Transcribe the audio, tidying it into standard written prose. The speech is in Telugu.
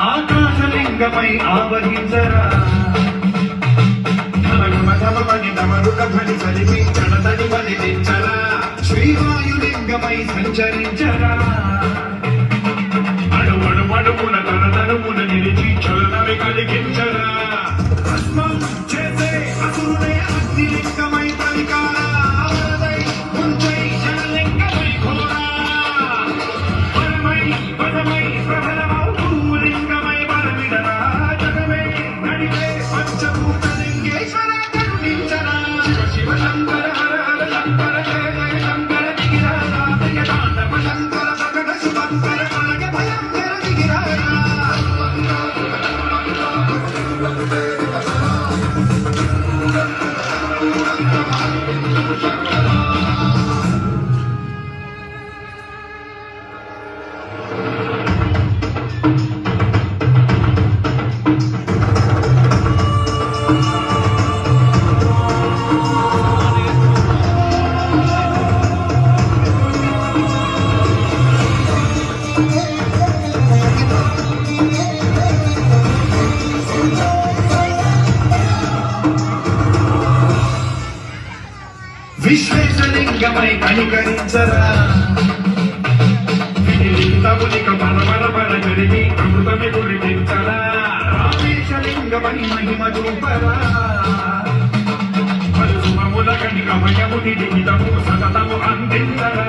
ఆకాశలింగమై ఆవహించరా ధమని ధమరుకధ్వని చదివి చడతని బలిదించరా శ్రీవాయులింగమై సంచరించరా అడుమడుమడుమున తనతనుమున నిలిచి చలనవి కలిగించరా భస్మం చేసే అసురుడే అగ్నిలింగమై పలికారా వరదై ముంచై జనలింగమై ఘోరా పరమై పదమై ప్రబలమౌ లింగమై బలమిడరా జగమే నడివే పంచభూతలింగేశ్వర కరుణించరా శివ శంకర హర హర శంకర జయ జయ శంకర దిగిరారా ప్రియ తాండవ శంకర ప్రకట శుభంకర కలగ భయంకర దిగిరారా విశ్వేశలింగమై కనికరించరా వినిలింతమునిక బల జరిగి అమృతమి గురిపించరా రామేశలింగమై మహిమ చూపరా పలుసుమముల కనిక భయముని లిఖితము సతతము అందించరా